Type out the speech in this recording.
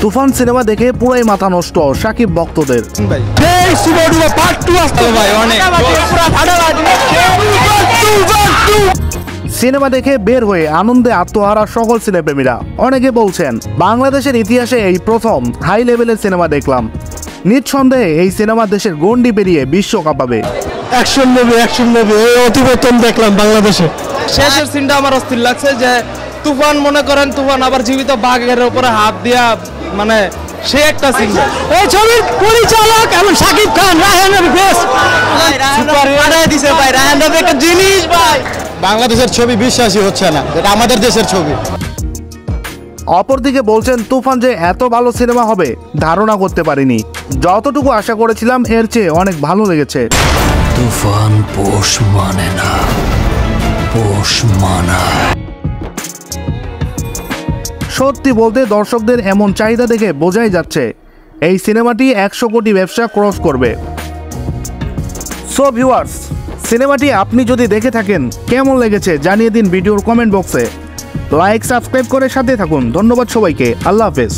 তুফান cinema দেখে পুরাই মাথা নষ্ট সাকিব ভক্তদের। সিনেমা দেখে বের হয়ে আনন্দে আত্মহারা সকল সিনেপ্রেমীরা। অনেকে বলছেন বাংলাদেশের ইতিহাসে এই প্রথম হাই লেভেলের সিনেমা দেখলাম। নিঃসন্দেহে এই সিনেমা দেশের গণ্ডি পেরিয়ে বিশ্ব কাঁপাবে। অ্যাকশন মুভি এই অতিবর্তন দেখলাম বাংলাদেশে। শেষের সিনটা আমার অস্থির লাগছে যে তুফান, মনে করেন তুফান আবার জীবিত বাঘের উপরে হাত দিয়া, মানে সে একটা সিন। এই ছবির পরিচালক এবং শাকিব খান, রায়হানের বেস্ট সুপার বানায় দিছে ভাই। রায়হান রাফি একটা জিনিস ভাই। বাংলাদেশের ছবি বিশ্বাসই হচ্ছে না, এটা আমাদের দেশের ছবি। অপরদিকে বলছেন তুফান যে এত ভালো সিনেমা হবে ধারণা করতে পারিনি, যতটুকু আশা করেছিলাম এর চেয়ে অনেক ভালো লেগেছে। তুফান পোষ মানে না, পোষ মানায়। সত্যি বলতে দর্শকদের এমন চাহিদা দেখে বোঝাই যাচ্ছে এই সিনেমাটি 100 কোটি ব্যবসা ক্রস করবে। সো ভিউয়ার্স, সিনেমাটি আপনি যদি দেখে থাকেন কেমন লেগেছে জানিয়ে দিন ভিডিওর কমেন্ট বক্সে। লাইক সাবস্ক্রাইব করে সাথে থাকুন। ধন্যবাদ সবাইকে। আল্লাহ হাফেজ।